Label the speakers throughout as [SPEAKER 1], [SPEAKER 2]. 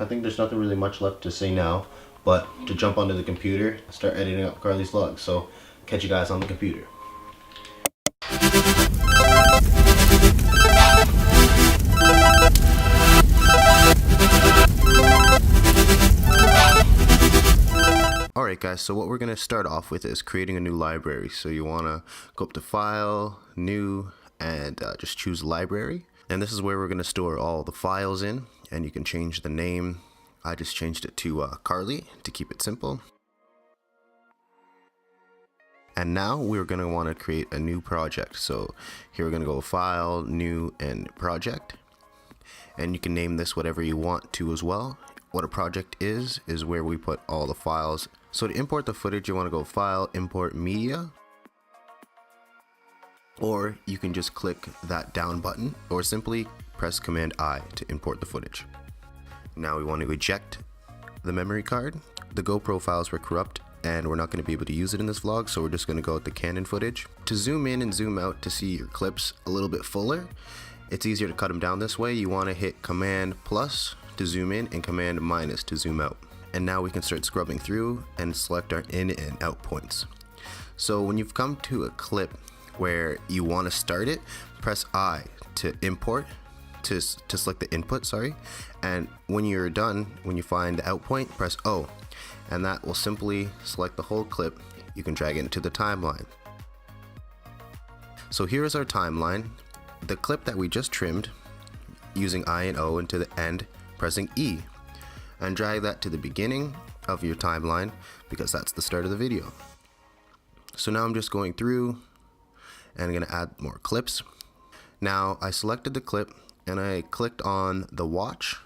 [SPEAKER 1] I think there's nothing really much left to say now, but to jump onto the computer and start editing up Carly's vlog. So catch you guys on the computer. Alright guys, so what we're going to start off with is creating a new library. So you want to go up to File, New, and just choose Library. And this is where we're going to store all the files in, and you can change the name. I just changed it to Carly to keep it simple. And now we're going to want to create a new project. So here we're going to go File, New, and Project. And you can name this whatever you want to as well. What a project is where we put all the files. So to import the footage, you want to go File, Import Media. Or you can just click that down button, or simply press Command I to import the footage. Now we want to eject the memory card. The GoPro files were corrupt and we're not going to be able to use it in this vlog, so we're just going to go with the Canon footage. To zoom in and zoom out to see your clips a little bit fuller, it's easier to cut them down this way. You want to hit Command plus to zoom in and Command minus to zoom out. And now we can start scrubbing through and select our in and out points. So when you've come to a clip where you want to start it, press I to import, to select the input, and when you're done, when you find the out point, press O, and that will simply select the whole clip. You can drag it into the timeline. So here is our timeline. The clip that we just trimmed, using I and O into the end, pressing E, and drag that to the beginning of your timeline because that's the start of the video. So now I'm just going through and I'm going to add more clips. Now I selected the clip and I clicked on the watch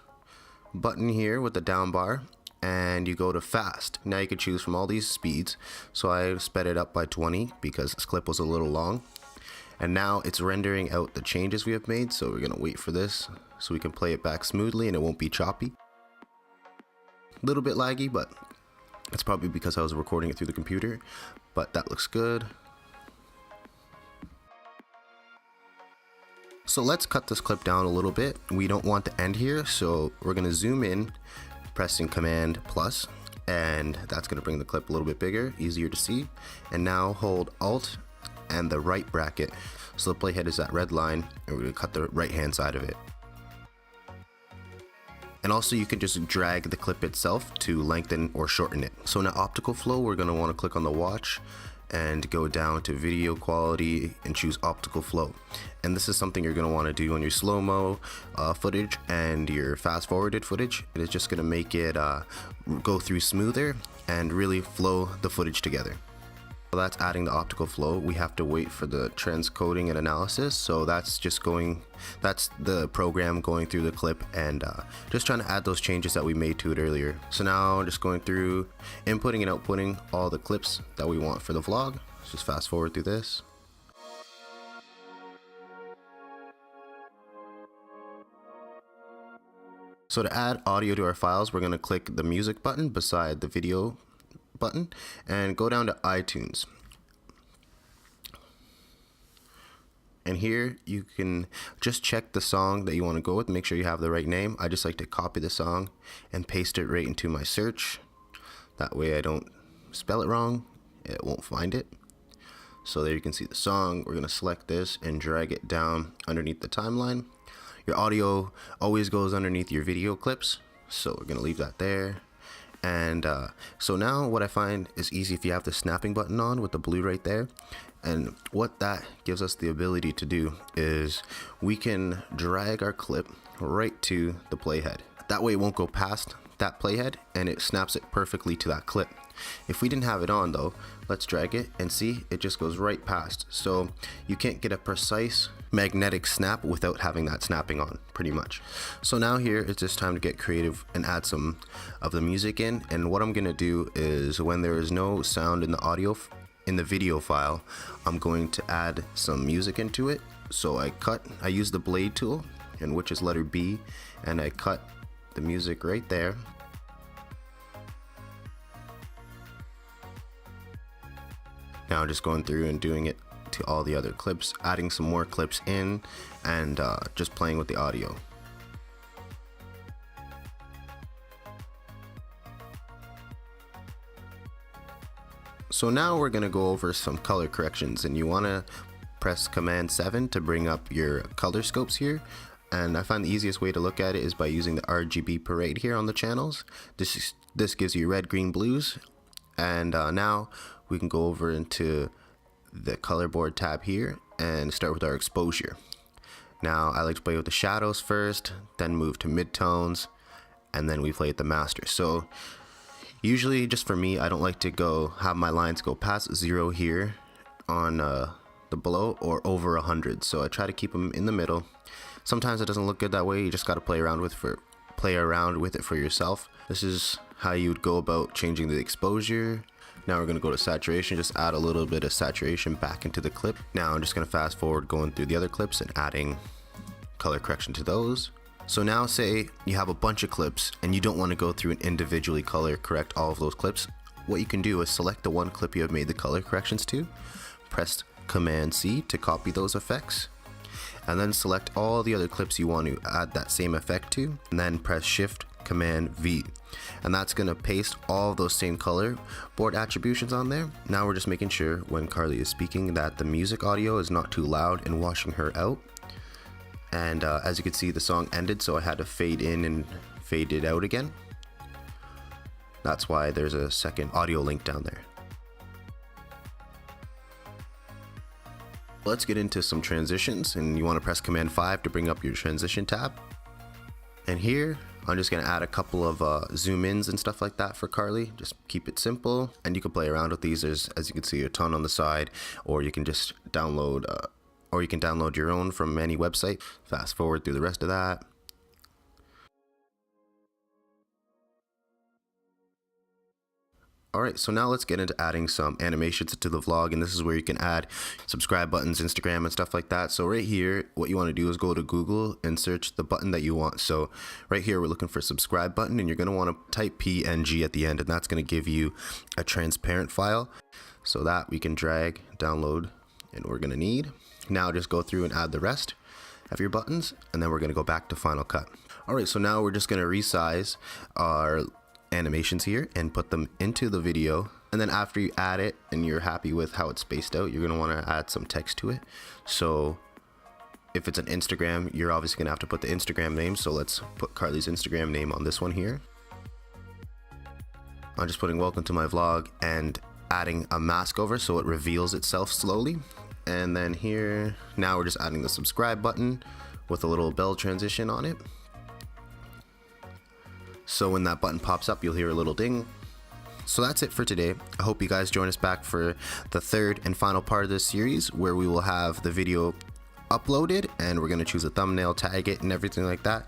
[SPEAKER 1] button here with the down bar, and you go to fast. Now you can choose from all these speeds. So I sped it up by 20 because this clip was a little long. And now it's rendering out the changes we have made, so we're going to wait for this so we can play it back smoothly and it won't be choppy. A little bit laggy, but it's probably because I was recording it through the computer, but that looks good. So let's cut this clip down a little bit. We don't want the end here, so we're going to zoom in, pressing Command plus, and that's going to bring the clip a little bit bigger, easier to see. And now hold Alt and the right bracket, so the playhead is that red line, and we're going to cut the right hand side of it. And also you can just drag the clip itself to lengthen or shorten it. So in optical flow, we're going to want to click on the watch and go down to video quality and choose optical flow. And this is something you're going to want to do on your slow-mo footage and your fast forwarded footage. It is just going to make it go through smoother and really flow the footage together. So that's adding the optical flow. We have to wait for the transcoding and analysis, so that's the program going through the clip and just trying to add those changes that we made to it earlier. So now just going through inputting and outputting all the clips that we want for the vlog. Let's just fast forward through this. So to add audio to our files, we're going to click the music button beside the video button and go down to iTunes. And here you can just check the song that you want to go with, make sure you have the right name. I just like to copy the song and paste it right into my search. That way I don't spell it wrong, it won't find it. So there you can see the song. We're going to select this and drag it down underneath the timeline. Your audio always goes underneath your video clips, so we're going to leave that there. And so now what I find is easy if you have the snapping button on with the blue right there. And what that gives us the ability to do is we can drag our clip right to the playhead. That way it won't go past that playhead and it snaps it perfectly to that clip. If we didn't have it on though, let's drag it and see, it just goes right past. So you can't get a precise magnetic snap without having that snapping on, pretty much. So now here it's just time to get creative and add some of the music in. And what I'm gonna do is when there is no sound in the audio in the video file, I'm going to add some music into it. So I use the blade tool, and which is letter B, and I cut the music right there. Now just going through and doing it to all the other clips, adding some more clips in, and just playing with the audio. So now we're gonna go over some color corrections, and you wanna press Command 7 to bring up your color scopes here. And I find the easiest way to look at it is by using the RGB parade here on the channels. This gives you red, green, blues. And now we can go over into the color board tab here and start with our exposure. Now I like to play with the shadows first, then move to midtones, and then we play with the master. So usually, just for me, I don't like to have my lines go past 0 here on the below or over 100. So I try to keep them in the middle. Sometimes it doesn't look good that way. You just got to play around with it for yourself. This is how you would go about changing the exposure. Now we're going to go to saturation, just add a little bit of saturation back into the clip. Now I'm just going to fast forward going through the other clips and adding color correction to those. So now say you have a bunch of clips and you don't want to go through and individually color correct all of those clips. What you can do is select the one clip you have made the color corrections to, press Command C to copy those effects, and then select all the other clips you want to add that same effect to, and then press Shift Command V, and that's going to paste all those same color board attributions on there. Now we're just making sure when Carly is speaking that the music audio is not too loud and washing her out. And as you can see, the song ended, so I had to fade in and fade it out again. That's why there's a second audio link down there. Let's get into some transitions, and you want to press Command 5 to bring up your transition tab. And here I'm just going to add a couple of zoom ins and stuff like that for Carly. Just keep it simple, and you can play around with these. There's, as you can see, a ton on the side, or you can just download your own from any website. Fast forward through the rest of that. Alright, so now let's get into adding some animations to the vlog, and this is where you can add subscribe buttons, Instagram, and stuff like that. So right here, what you want to do is go to Google and search the button that you want. So right here, we're looking for subscribe button, and you're going to want to type PNG at the end, and that's going to give you a transparent file. So that we can drag, download, and we're going to need. Now just go through and add the rest of your buttons, and then we're going to go back to Final Cut. Alright, so now we're just going to resize our animations here and put them into the video, and then after you add it and you're happy with how it's spaced out, you're going to want to add some text to it. So if it's an Instagram, you're obviously going to have to put the Instagram name, so let's put Carly's Instagram name on this one here. I'm just putting welcome to my vlog and adding a mask over so it reveals itself slowly. And then here, now we're just adding the subscribe button with a little bell transition on it. So when that button pops up, you'll hear a little ding. So that's it for today. I hope you guys join us back for the third and final part of this series, where we will have the video uploaded and we're going to choose a thumbnail, tag it, and everything like that.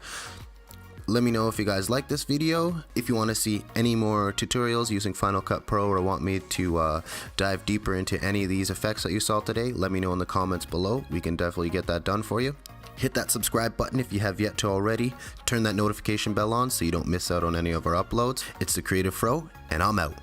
[SPEAKER 1] Let me know if you guys like this video. If you want to see any more tutorials using Final Cut Pro, or want me to dive deeper into any of these effects that you saw today, let me know in the comments below. We can definitely get that done for you. Hit that subscribe button if you have yet to already. Turn that notification bell on so you don't miss out on any of our uploads. It's the Creative Fro, and I'm out.